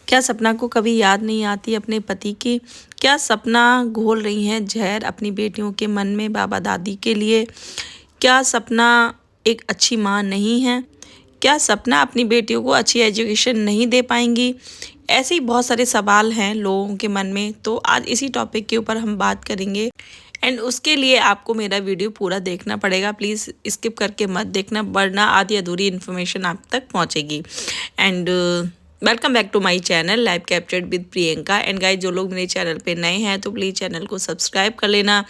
क्या सपना को कभी याद नहीं आती अपने पति की? क्या सपना घोल रही हैं जहर अपनी बेटियों के मन में बाबा दादी के लिए? क्या सपना एक अच्छी माँ नहीं है? क्या सपना अपनी बेटियों को अच्छी एजुकेशन नहीं दे पाएंगी? ऐसे ही बहुत सारे सवाल हैं लोगों के मन में, तो आज इसी टॉपिक के ऊपर हम बात करेंगे। एंड उसके लिए आपको मेरा वीडियो पूरा देखना पड़ेगा, प्लीज़ स्किप करके मत देखना, वरना आधी अधूरी इन्फॉर्मेशन आप तक पहुंचेगी। And welcome back to my channel live captured with Priyanka. And guys, जो लोग मेरे चैनल पे नए हैं तो प्लीज़ चैनल को सब्सक्राइब कर लेना।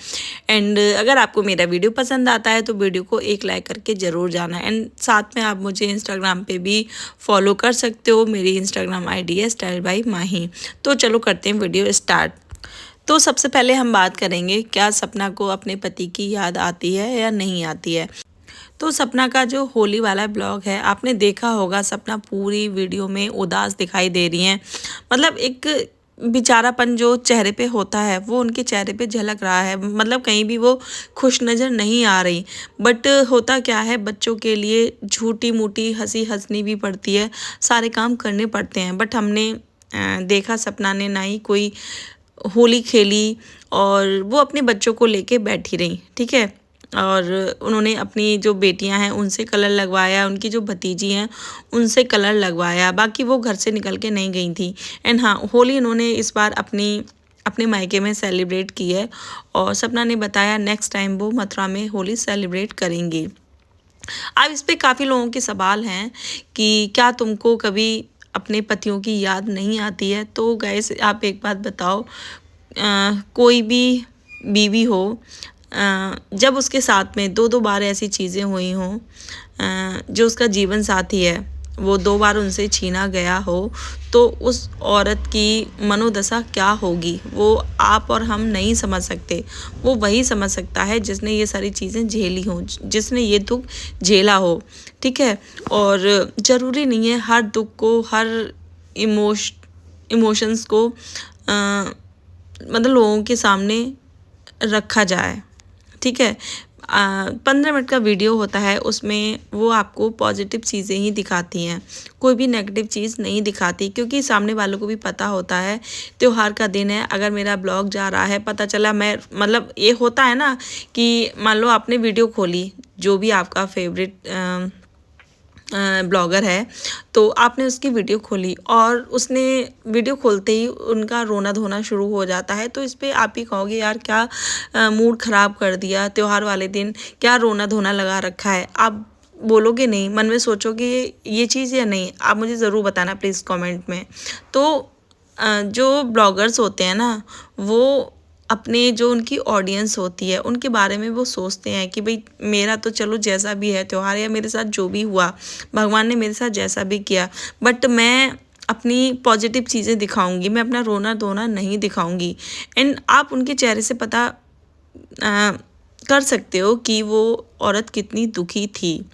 एंड अगर आपको मेरा वीडियो पसंद आता है तो वीडियो को एक लाइक करके ज़रूर जाना। एंड साथ में आप मुझे इंस्टाग्राम पे भी फॉलो कर सकते हो, मेरी इंस्टाग्राम ID है स्टाइल बाय माही। तो चलो करते हैं वीडियो स्टार्ट। तो सबसे पहले हम बात करेंगे, क्या सपना को अपने पति की याद आती है या नहीं आती है। तो सपना का जो होली वाला ब्लॉग है, आपने देखा होगा, सपना पूरी वीडियो में उदास दिखाई दे रही हैं। मतलब एक बेचारापन जो चेहरे पे होता है वो उनके चेहरे पे झलक रहा है। मतलब कहीं भी वो खुश नज़र नहीं आ रही। बट होता क्या है, बच्चों के लिए झूठी मूठी हंसी हंसनी भी पड़ती है, सारे काम करने पड़ते हैं। बट हमने देखा सपना ने ना ही कोई होली खेली और वो अपने बच्चों को लेके बैठी रही, ठीक है। और उन्होंने अपनी जो बेटियां हैं उनसे कलर लगवाया, उनकी जो भतीजी हैं उनसे कलर लगवाया, बाकी वो घर से निकल के नहीं गई थी। एंड हाँ, होली उन्होंने इस बार अपने मायके में सेलिब्रेट की है और सपना ने बताया नेक्स्ट टाइम वो मथुरा में होली सेलिब्रेट करेंगी। अब इस पे काफ़ी लोगों के सवाल हैं कि क्या तुमको कभी अपने पतियों की याद नहीं आती है। तो गाइस, आप एक बात बताओ, कोई भी बीवी हो, जब उसके साथ में दो दो बार ऐसी चीज़ें हुई हों, जो उसका जीवन साथी है वो दो बार उनसे छीना गया हो, तो उस औरत की मनोदशा क्या होगी वो आप और हम नहीं समझ सकते। वो वही समझ सकता है जिसने ये सारी चीज़ें झेली हों, जिसने ये दुख झेला हो, ठीक है। और ज़रूरी नहीं है हर दुख को, हर इमोशंस को मतलब लोगों के सामने रखा जाए, ठीक है। 15 मिनट का वीडियो होता है, उसमें वो आपको पॉजिटिव चीज़ें ही दिखाती हैं, कोई भी नेगेटिव चीज़ नहीं दिखाती, क्योंकि सामने वालों को भी पता होता है त्योहार का दिन है। अगर मेरा ब्लॉग जा रहा है, पता चला मैं, मतलब ये होता है ना कि मान लो आपने वीडियो खोली, जो भी आपका फेवरेट ब्लॉगर है, तो आपने उसकी वीडियो खोली और उसने वीडियो खोलते ही उनका रोना धोना शुरू हो जाता है, तो इस पे आप ही कहोगे यार क्या मूड ख़राब कर दिया, त्योहार वाले दिन क्या रोना धोना लगा रखा है। आप बोलोगे नहीं, मन में सोचोगे ये चीज़ या नहीं, आप मुझे ज़रूर बताना प्लीज़ कमेंट में। तो जो ब्लॉगर्स होते हैं ना, वो अपने जो उनकी ऑडियंस होती है उनके बारे में वो सोचते हैं कि भाई मेरा तो चलो जैसा भी है त्योहार, या मेरे साथ जो भी हुआ, भगवान ने मेरे साथ जैसा भी किया, बट मैं अपनी पॉजिटिव चीज़ें दिखाऊंगी, मैं अपना रोना धोना नहीं दिखाऊंगी। एंड आप उनके चेहरे से पता कर सकते हो कि वो औरत कितनी दुखी थी,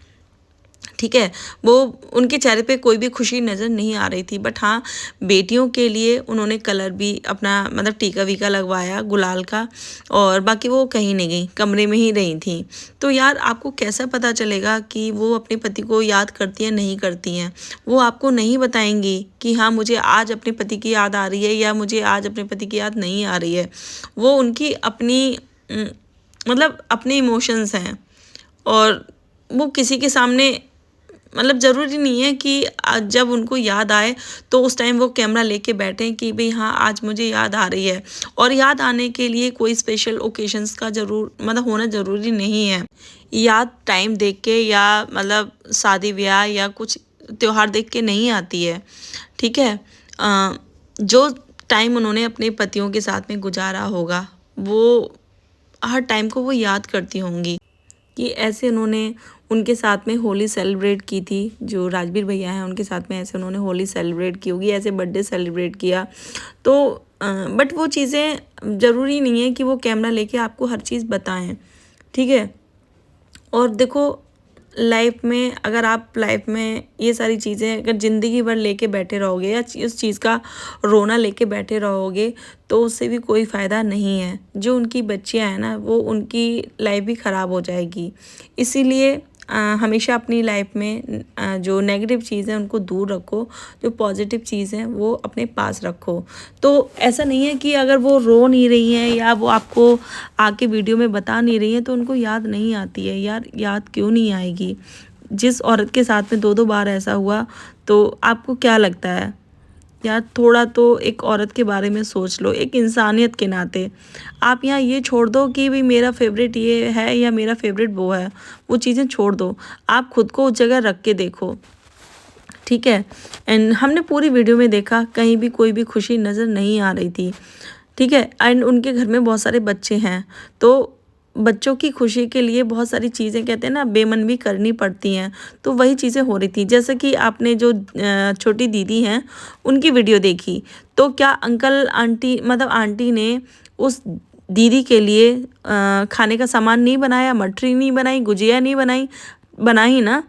ठीक है। वो उनके चेहरे पे कोई भी खुशी नज़र नहीं आ रही थी। बट हाँ, बेटियों के लिए उन्होंने कलर भी अपना मतलब टीका वीका लगवाया गुलाल का, और बाकी वो कहीं नहीं गई, कमरे में ही रही थी। तो यार आपको कैसा पता चलेगा कि वो अपने पति को याद करती हैं नहीं करती हैं। वो आपको नहीं बताएंगी कि हाँ मुझे आज अपने पति की याद आ रही है या मुझे आज अपने पति की याद नहीं आ रही है। वो उनकी अपनी मतलब अपने इमोशंस हैं, और वो किसी के सामने, मतलब ज़रूरी नहीं है कि जब उनको याद आए तो उस टाइम वो कैमरा लेके बैठें कि भाई हाँ आज मुझे याद आ रही है। और याद आने के लिए कोई स्पेशल ओकेशंस का ज़रूर मतलब होना ज़रूरी नहीं है। याद टाइम देख के या मतलब शादी ब्याह या कुछ त्योहार देख के नहीं आती है, ठीक है। जो टाइम उन्होंने अपने पतियों के साथ में गुजारा होगा, वो हर टाइम को वो याद करती होंगी कि ऐसे उन्होंने उनके साथ में होली सेलिब्रेट की थी। जो राजवीर भैया हैं उनके साथ में ऐसे उन्होंने होली सेलिब्रेट की होगी, ऐसे बर्थडे सेलिब्रेट किया। तो बट वो चीज़ें ज़रूरी नहीं है कि वो कैमरा लेके आपको हर चीज़ बताएं, ठीक है। और देखो, लाइफ में अगर आप लाइफ में ये सारी चीज़ें अगर ज़िंदगी भर लेके बैठे रहोगे या उस चीज़ का रोना लेके बैठे रहोगे, तो उससे भी कोई फ़ायदा नहीं है। जो उनकी बच्चियां हैं ना, वो उनकी लाइफ भी ख़राब हो जाएगी। इसीलिए हमेशा अपनी लाइफ में जो नेगेटिव चीज़ है उनको दूर रखो, जो पॉजिटिव चीज़ है वो अपने पास रखो। तो ऐसा नहीं है कि अगर वो रो नहीं रही हैं या वो आपको आके वीडियो में बता नहीं रही हैं तो उनको याद नहीं आती है। यार याद क्यों नहीं आएगी? जिस औरत के साथ में 2-2 बार ऐसा हुआ तो आपको क्या लगता है? यार थोड़ा तो एक औरत के बारे में सोच लो, एक इंसानियत के नाते। आप यहाँ ये छोड़ दो कि भाई मेरा फेवरेट ये है या मेरा फेवरेट वो है, वो चीज़ें छोड़ दो। आप खुद को उस जगह रख के देखो, ठीक है। एंड हमने पूरी वीडियो में देखा कहीं भी कोई भी खुशी नज़र नहीं आ रही थी, ठीक है। एंड उनके घर में बहुत सारे बच्चे हैं, तो बच्चों की खुशी के लिए बहुत सारी चीज़ें कहते हैं ना बेमन भी करनी पड़ती हैं, तो वही चीज़ें हो रही थी। जैसे कि आपने जो छोटी दीदी हैं उनकी वीडियो देखी, तो क्या अंकल आंटी मतलब आंटी ने उस दीदी के लिए खाने का सामान नहीं बनाया, मठरी नहीं बनाई, गुजिया नहीं बनाई, बनाई ना।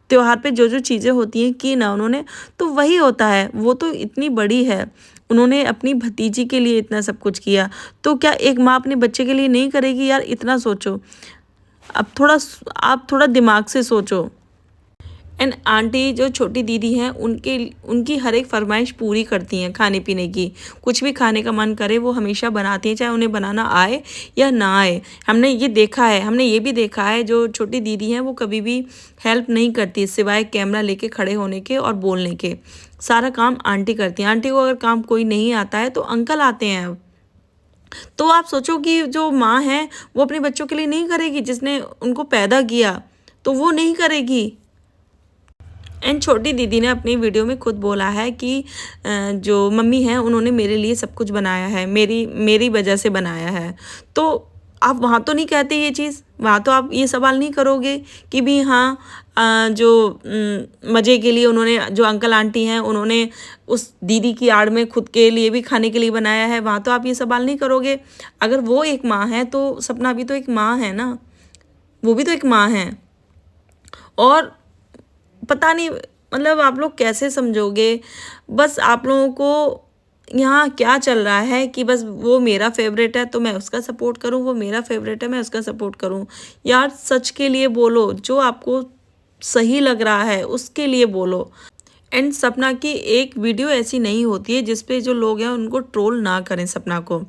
त्योहार पे जो जो चीज़ें होती हैं की ना उन्होंने, तो वही होता है। वो तो इतनी बड़ी है, उन्होंने अपनी भतीजी के लिए इतना सब कुछ किया, तो क्या एक माँ अपने बच्चे के लिए नहीं करेगी? यार इतना सोचो। अब थोड़ा आप थोड़ा दिमाग से सोचो। एंड आंटी जो छोटी दीदी हैं उनकी हर एक फरमाइश पूरी करती हैं खाने पीने की। कुछ भी खाने का मन करे वो हमेशा बनाती हैं, चाहे उन्हें बनाना आए या ना आए। हमने ये देखा है, हमने ये भी देखा है जो छोटी दीदी हैं वो कभी भी हेल्प नहीं करती सिवाय कैमरा लेके खड़े होने के और बोलने के। सारा काम आंटी करती हैं। आंटी को अगर काम कोई नहीं आता है तो अंकल आते हैं अब। तो आप सोचो कि जो माँ है वो अपने बच्चों के लिए नहीं करेगी, जिसने उनको पैदा किया तो वो नहीं करेगी। एंड छोटी दीदी ने अपनी वीडियो में खुद बोला है कि जो मम्मी हैं उन्होंने मेरे लिए सब कुछ बनाया है, मेरी वजह से बनाया है। तो आप वहाँ तो नहीं कहते ये चीज़, वहाँ तो आप ये सवाल नहीं करोगे कि भी हाँ जो मज़े के लिए उन्होंने जो अंकल आंटी हैं उन्होंने उस दीदी की आड़ में खुद के लिए भी खाने के लिए बनाया है। वहाँ तो आप ये सवाल नहीं करोगे। अगर वो एक माँ है तो सपना भी तो एक माँ है ना, वो भी तो एक माँ है। और पता नहीं मतलब आप लोग कैसे समझोगे? बस आप लोगों को यहाँ क्या चल रहा है कि बस वो मेरा फेवरेट है तो मैं उसका सपोर्ट करूँ, वो मेरा फेवरेट है मैं उसका सपोर्ट करूँ। यार सच के लिए बोलो, जो आपको सही लग रहा है उसके लिए बोलो। एंड सपना की एक वीडियो ऐसी नहीं होती है जिस पे जो लोग हैं उनको ट्रोल ना करें सपना को।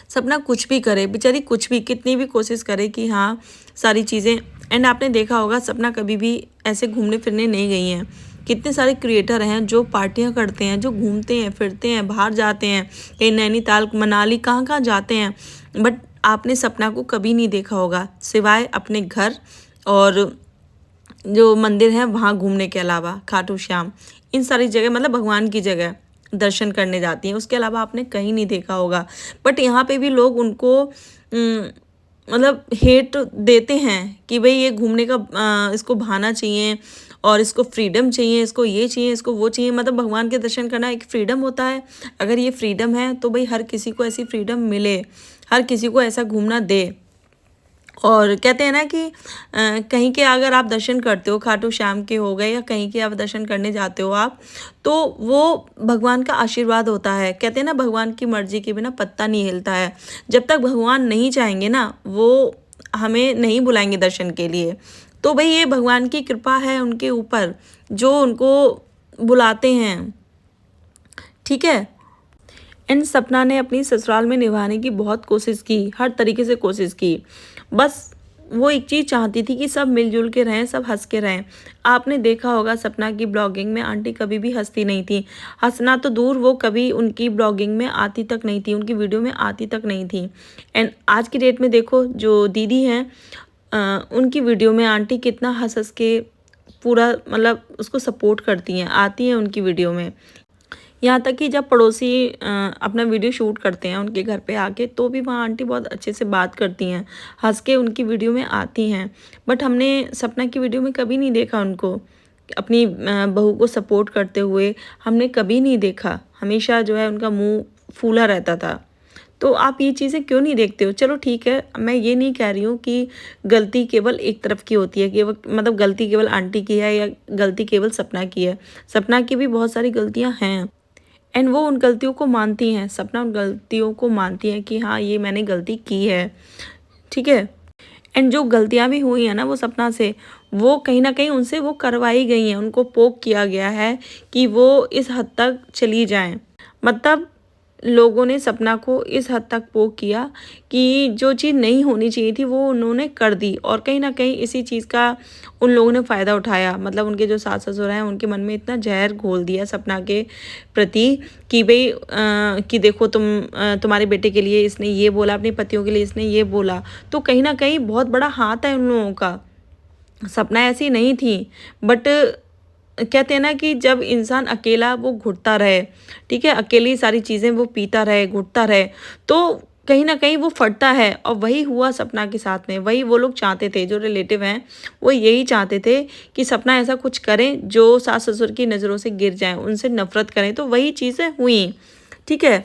सपना कुछ भी करे बेचारी, कुछ भी कितनी भी कोशिश करे कि हाँ सारी चीज़ें। एंड आपने देखा होगा सपना कभी भी ऐसे घूमने फिरने नहीं गई हैं। कितने सारे क्रिएटर हैं जो पार्टियां करते हैं, जो घूमते हैं फिरते हैं, बाहर जाते हैं, कहीं नैनीताल मनाली कहाँ कहाँ जाते हैं। बट आपने सपना को कभी नहीं देखा होगा सिवाय अपने घर और जो मंदिर है वहाँ घूमने के अलावा। खाटू श्याम इन सारी जगह मतलब भगवान की जगह दर्शन करने जाती हैं, उसके अलावा आपने कहीं नहीं देखा होगा। बट यहाँ पे भी लोग उनको मतलब हेट देते हैं कि भाई ये घूमने का इसको बहाना चाहिए और इसको फ्रीडम चाहिए, इसको ये चाहिए, इसको वो चाहिए। मतलब भगवान के दर्शन करना एक फ्रीडम होता है। अगर ये फ्रीडम है तो भाई हर किसी को ऐसी फ्रीडम मिले, हर किसी को ऐसा घूमना दे। और कहते हैं ना कि कहीं के अगर आप दर्शन करते हो, खाटू श्याम के हो गए या कहीं के आप दर्शन करने जाते हो आप, तो वो भगवान का आशीर्वाद होता है। कहते हैं ना भगवान की मर्जी के बिना पत्ता नहीं हिलता है। जब तक भगवान नहीं चाहेंगे ना वो हमें नहीं बुलाएंगे दर्शन के लिए। तो भाई ये भगवान की कृपा है उनके ऊपर जो उनको बुलाते हैं, ठीक है। एंड सपना ने अपनी ससुराल में निभाने की बहुत कोशिश की, हर तरीके से कोशिश की। बस वो एक चीज़ चाहती थी कि सब मिलजुल के रहें, सब हंस के रहें। आपने देखा होगा सपना की ब्लॉगिंग में आंटी कभी भी हंसती नहीं थी। हंसना तो दूर, वो कभी उनकी ब्लॉगिंग में आती तक नहीं थी, उनकी वीडियो में आती तक नहीं थी। एंड आज की डेट में देखो जो दीदी हैं उनकी वीडियो में आंटी कितना हंस हंस के पूरा मतलब उसको सपोर्ट करती हैं, आती हैं उनकी वीडियो में। यहाँ तक कि जब पड़ोसी अपना वीडियो शूट करते हैं उनके घर पे आके तो भी वहाँ आंटी बहुत अच्छे से बात करती हैं, हंस के उनकी वीडियो में आती हैं। बट हमने सपना की वीडियो में कभी नहीं देखा उनको अपनी बहू को सपोर्ट करते हुए, हमने कभी नहीं देखा। हमेशा जो है उनका मुंह फूला रहता था। तो आप ये चीज़ें क्यों नहीं देखते हो? चलो ठीक है, मैं ये नहीं कह रही हूँ कि गलती केवल एक तरफ की होती है, केवल मतलब गलती केवल आंटी की है या गलती केवल सपना की है। सपना की भी बहुत सारी गलतियाँ हैं एंड वो उन गलतियों को मानती हैं। सपना उन गलतियों को मानती है कि हाँ ये मैंने गलती की है, ठीक है। एंड जो गलतियाँ भी हुई हैं ना वो सपना से, वो कहीं न कहीं उनसे वो करवाई गई हैं, उनको पोक किया गया है कि वो इस हद तक चली जाएँ। मतलब लोगों ने सपना को इस हद तक पोक किया कि जो चीज़ नहीं होनी चाहिए थी वो उन्होंने कर दी, और कहीं न कहीं इसी चीज़ का उन लोगों ने फ़ायदा उठाया। मतलब उनके जो सास-ससुर हैं उनके मन में इतना ज़हर घोल दिया सपना के प्रति कि भई कि देखो तुम्हारे बेटे के लिए इसने ये बोला, अपने पतियों के लिए इसने ये बोला। तो कहीं न कहीं बहुत बड़ा हाथ है उन लोगों का। सपना ऐसी नहीं थी, बट कहते हैं ना कि जब इंसान अकेला वो घुटता रहे, ठीक है, अकेली सारी चीज़ें वो पीता रहे, घुटता रहे, तो कहीं न कहीं वो फटता है। और वही हुआ सपना के साथ में, वही वो लोग चाहते थे, जो रिलेटिव हैं, वो यही चाहते थे कि सपना ऐसा कुछ करें जो सास-ससुर की नज़रों से गिर जाएँ, उनसे नफ़रत करें, तो वही चीज़ें हुई, ठीक है।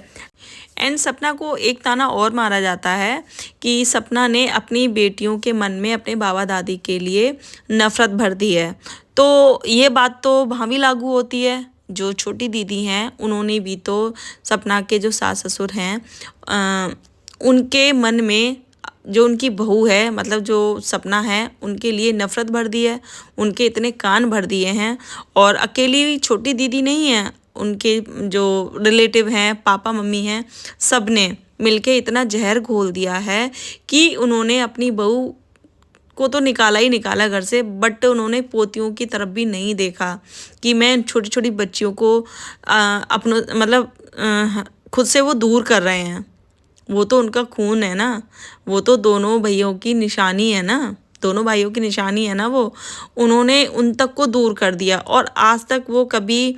एंड सपना को एक ताना और मारा जाता है कि सपना ने अपनी बेटियों के मन में अपने बाबा दादी के लिए नफ़रत भर दी है। तो ये बात तो वहाँ भी लागू होती है, जो छोटी दीदी हैं उन्होंने भी तो सपना के जो सास ससुर हैं उनके मन में जो उनकी बहू है, मतलब जो सपना है, उनके लिए नफ़रत भर दी है, उनके इतने कान भर दिए हैं। और अकेली छोटी दीदी नहीं है, उनके जो रिलेटिव हैं, पापा मम्मी हैं, सब ने मिलके इतना ज़हर घोल दिया है कि उन्होंने अपनी बहू को तो निकाला ही निकाला घर से, बट उन्होंने पोतियों की तरफ भी नहीं देखा कि मैं छोटी छोटी बच्चियों को अपनों मतलब खुद से वो दूर कर रहे हैं। वो तो उनका खून है ना, वो तो दोनों भाइयों की निशानी है ना, दोनों भाइयों की निशानी है ना वो। उन्होंने उन तक को दूर कर दिया, और आज तक वो कभी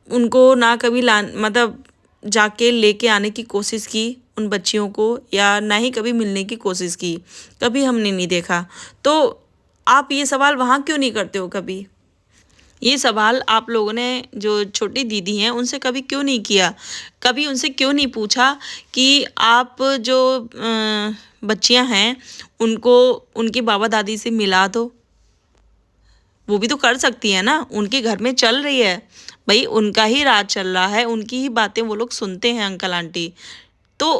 उनको ना कभी मतलब जाके लेके आने की कोशिश की उन बच्चियों को, या ना ही कभी मिलने की कोशिश की, कभी हमने नहीं देखा। तो आप ये सवाल वहाँ क्यों नहीं करते हो कभी? ये सवाल आप लोगों ने जो छोटी दीदी हैं उनसे कभी क्यों नहीं किया? कभी उनसे क्यों नहीं पूछा कि आप जो बच्चियाँ हैं उनको उनके बाबा दादी से मिला दो? वो भी तो कर सकती है ना, उनके घर में चल रही है, भाई उनका ही राज चल रहा है, उनकी ही बातें वो लोग सुनते हैं अंकल आंटी। तो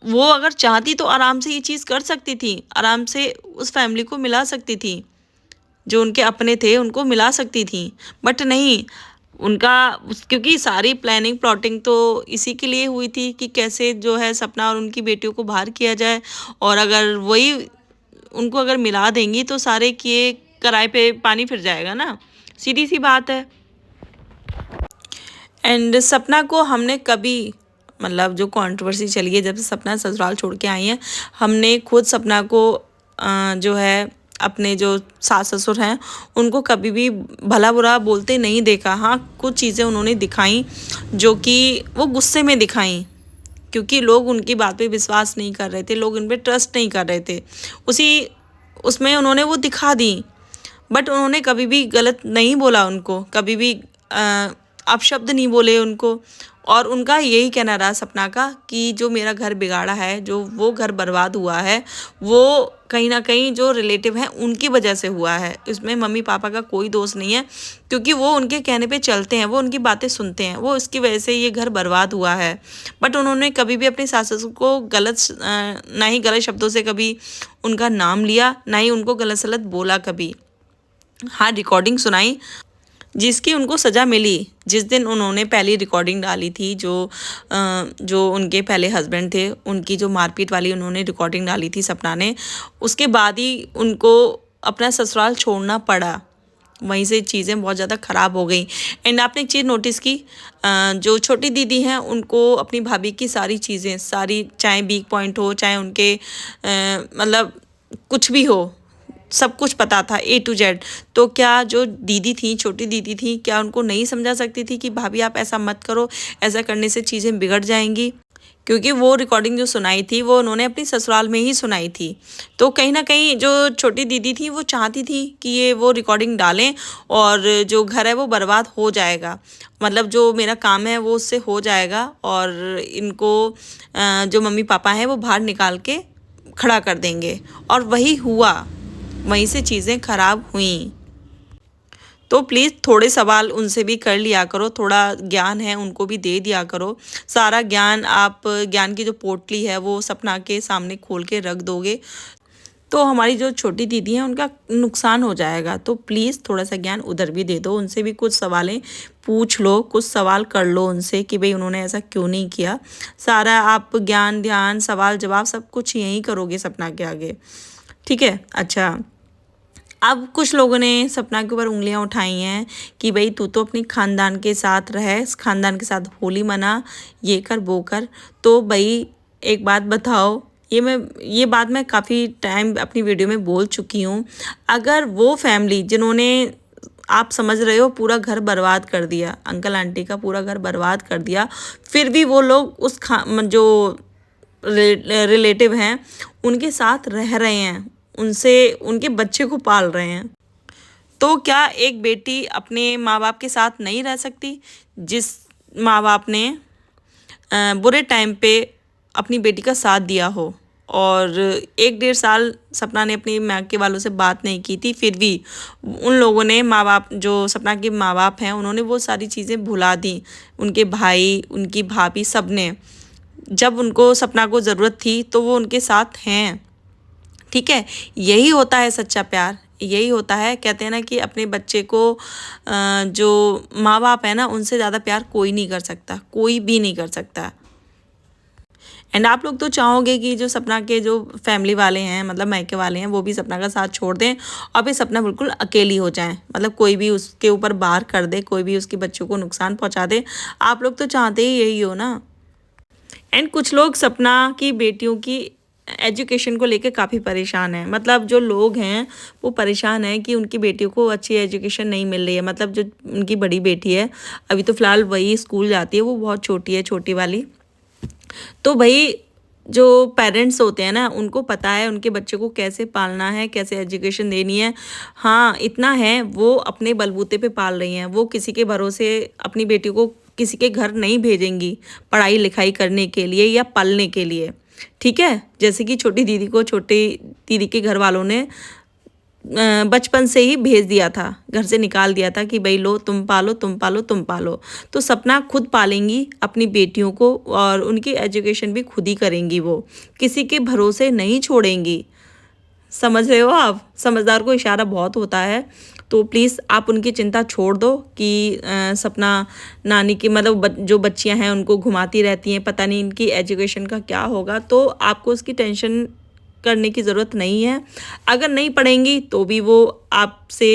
वो अगर चाहती तो आराम से ये चीज़ कर सकती थी, आराम से उस फैमिली को मिला सकती थी, जो उनके अपने थे उनको मिला सकती थी, बट नहीं। उनका क्योंकि सारी प्लानिंग प्लॉटिंग तो इसी के लिए हुई थी कि कैसे जो है सपना और उनकी बेटियों को बाहर किया जाए, और अगर वही उनको अगर मिला देंगी तो सारे किए कराए पे पानी फिर जाएगा ना, सीधी सी बात है। एंड सपना को हमने कभी, मतलब जो कंट्रोवर्सी चली है जब से सपना ससुराल छोड़ के आई है, हमने खुद सपना को जो है अपने जो सास ससुर हैं उनको कभी भी भला बुरा बोलते नहीं देखा। हाँ, कुछ चीज़ें उन्होंने दिखाई जो कि वो गुस्से में दिखाई, क्योंकि लोग उनकी बात पे विश्वास नहीं कर रहे थे, लोग उन पे ट्रस्ट नहीं कर रहे थे, उसी उसमें उन्होंने वो दिखा दी। बट उन्होंने कभी भी गलत नहीं बोला, उनको कभी भी अपशब्द नहीं बोले उनको। और उनका यही कहना रहा सपना का कि जो मेरा घर बिगाड़ा है, जो वो घर बर्बाद हुआ है, वो कहीं ना कहीं जो रिलेटिव हैं उनकी वजह से हुआ है। इसमें मम्मी पापा का कोई दोष नहीं है, क्योंकि वो उनके कहने पे चलते हैं, वो उनकी बातें सुनते हैं, वो इसकी वजह से ये घर बर्बाद हुआ है। बट उन्होंने कभी भी अपनी सास ससुर को ना ही गलत शब्दों से कभी उनका नाम लिया, ना ही उनको गलत सलत बोला कभी। हाँ, रिकॉर्डिंग सुनाई जिसकी उनको सज़ा मिली जिस दिन उन्होंने पहली रिकॉर्डिंग डाली थी, जो उनके पहले हस्बैंड थे उनकी जो मारपीट वाली उन्होंने रिकॉर्डिंग डाली थी सपना ने, उसके बाद ही उनको अपना ससुराल छोड़ना पड़ा। वहीं से चीज़ें बहुत ज़्यादा ख़राब हो गई। एंड आपने एक चीज़ नोटिस की, जो छोटी दीदी हैं उनको अपनी भाभी की सारी चीज़ें, सारी चाहे वीक पॉइंट हो, चाहे उनके मतलब कुछ भी हो, सब कुछ पता था A to Z। तो क्या जो दीदी थी, छोटी दीदी थी, क्या उनको नहीं समझा सकती थी कि भाभी आप ऐसा मत करो, ऐसा करने से चीज़ें बिगड़ जाएंगी? क्योंकि वो रिकॉर्डिंग जो सुनाई थी वो उन्होंने अपनी ससुराल में ही सुनाई थी। तो कहीं ना कहीं जो छोटी दीदी थी वो चाहती थी कि ये वो रिकॉर्डिंग डालें और जो घर है वो बर्बाद हो जाएगा, मतलब जो मेरा काम है वो उससे हो जाएगा, और इनको जो मम्मी पापा हैं वो बाहर निकाल के खड़ा कर देंगे। और वही हुआ, वहीं से चीज़ें खराब हुई। तो प्लीज़ थोड़े सवाल उनसे भी कर लिया करो, थोड़ा ज्ञान है उनको भी दे दिया करो। सारा ज्ञान आप, ज्ञान की जो पोटली है वो सपना के सामने खोल के रख दोगे तो हमारी जो छोटी दीदी हैं उनका नुकसान हो जाएगा। तो प्लीज़ थोड़ा सा ज्ञान उधर भी दे दो, उनसे भी कुछ सवालें पूछ लो, कुछ सवाल कर लो उनसे कि भाई उन्होंने ऐसा क्यों नहीं किया। सारा आप ज्ञान ध्यान सवाल जवाब सब कुछ यहीं करोगे सपना के आगे, ठीक है। अच्छा, अब कुछ लोगों ने सपना के ऊपर उंगलियां उठाई हैं कि भाई तू तो अपनी खानदान के साथ रह, खानदान के साथ होली मना, ये कर वो कर। तो भाई एक बात बताओ, ये बात मैं काफ़ी टाइम अपनी वीडियो में बोल चुकी हूँ। अगर वो फैमिली जिन्होंने, आप समझ रहे हो, पूरा घर बर्बाद कर दिया, अंकल आंटी का पूरा घर बर्बाद कर दिया, फिर भी वो लोग उस जो रिलेटिव हैं उनके साथ रह रहे हैं, उनसे उनके बच्चे को पाल रहे हैं, तो क्या एक बेटी अपने माँ बाप के साथ नहीं रह सकती? जिस माँ बाप ने बुरे टाइम पे अपनी बेटी का साथ दिया हो, और 1-1.5 साल सपना ने अपनी माँ के वालों से बात नहीं की थी, फिर भी उन लोगों ने, माँ बाप जो सपना के माँ बाप हैं, उन्होंने वो सारी चीज़ें भुला दी। उनके भाई, उनकी भाभी, सब ने, जब उनको सपना को ज़रूरत थी तो वो उनके साथ हैं, ठीक है। यही होता है सच्चा प्यार, यही होता है। कहते हैं ना कि अपने बच्चे को जो माँ बाप है ना, उनसे ज़्यादा प्यार कोई नहीं कर सकता, कोई भी नहीं कर सकता। एंड आप लोग तो चाहोगे कि जो सपना के जो फैमिली वाले हैं, मतलब मायके वाले हैं, वो भी सपना का साथ छोड़ दें और फिर सपना बिल्कुल अकेली हो जाए, मतलब कोई भी उसके ऊपर बार कर दे, कोई भी उसके बच्चों को नुकसान पहुंचा दे। आप लोग तो चाहते ही यही हो ना। एंड कुछ लोग सपना की बेटियों की एजुकेशन को लेकर काफ़ी परेशान हैं, मतलब जो लोग हैं वो परेशान हैं कि उनकी बेटियों को अच्छी एजुकेशन नहीं मिल रही है। मतलब जो उनकी बड़ी बेटी है, अभी तो फ़िलहाल वही स्कूल जाती है, वो बहुत छोटी है, छोटी वाली। तो भाई जो पेरेंट्स होते हैं ना, उनको पता है उनके बच्चे को कैसे पालना है, कैसे एजुकेशन देनी है। हाँ, इतना है, वो अपने बलबूते पे पाल रही हैं, वो किसी के भरोसे अपनी बेटी को किसी के घर नहीं भेजेंगी पढ़ाई लिखाई करने के लिए या पलने के लिए, ठीक है। जैसे कि छोटी दीदी को छोटी दीदी के घर वालों ने बचपन से ही भेज दिया था, घर से निकाल दिया था कि भाई लो तुम पालो, तुम पालो, तुम पालो। तो सपना खुद पालेंगी अपनी बेटियों को और उनकी एजुकेशन भी खुद ही करेंगी, वो किसी के भरोसे नहीं छोड़ेंगी। समझ रहे हो आप? समझदार को इशारा बहुत होता है। तो प्लीज़ आप उनकी चिंता छोड़ दो कि सपना नानी की, मतलब जो बच्चियां हैं उनको घुमाती रहती हैं, पता नहीं इनकी एजुकेशन का क्या होगा। तो आपको उसकी टेंशन करने की ज़रूरत नहीं है। अगर नहीं पढ़ेंगी तो भी वो आपसे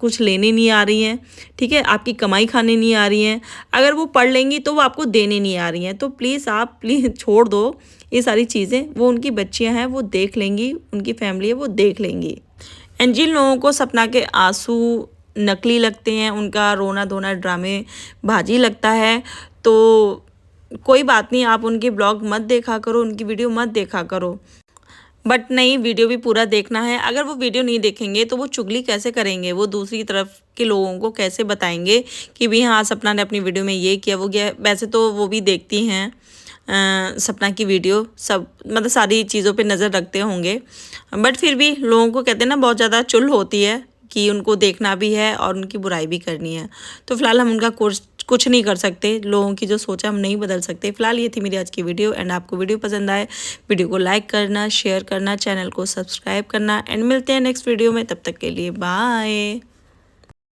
कुछ लेने नहीं आ रही हैं, ठीक है, आपकी कमाई खाने नहीं आ रही हैं। अगर वो पढ़ लेंगी तो वो आपको देने नहीं आ रही हैं। तो प्लीज़ आप छोड़ दो ये सारी चीज़ें, वो उनकी बच्चियां हैं, वो देख लेंगी, उनकी फैमिली है, वो देख लेंगी। एंड जिन लोगों को सपना के आंसू नकली लगते हैं, उनका रोना धोना ड्रामे बाजी लगता है, तो कोई बात नहीं, आप उनके ब्लॉग मत देखा करो, उनकी वीडियो मत देखा करो। बट नहीं, वीडियो भी पूरा देखना है। अगर वो वीडियो नहीं देखेंगे तो वो चुगली कैसे करेंगे, वो दूसरी तरफ के लोगों को कैसे बताएंगे कि भी हाँ सपना ने अपनी वीडियो में ये किया वो किया। वैसे तो वो भी देखती हैं सपना की वीडियो, सब मतलब सारी चीज़ों पे नज़र रखते होंगे, बट फिर भी लोगों को कहते हैं ना बहुत ज़्यादा चुल होती है कि उनको देखना भी है और उनकी बुराई भी करनी है। तो फिलहाल हम उनका कुछ नहीं कर सकते, लोगों की जो सोचा हम नहीं बदल सकते। फिलहाल ये थी मेरी आज की वीडियो। एंड आपको वीडियो पसंद आए, वीडियो को लाइक करना, शेयर करना, चैनल को सब्सक्राइब करना। एंड मिलते हैं नेक्स्ट वीडियो में, तब तक के लिए बाय।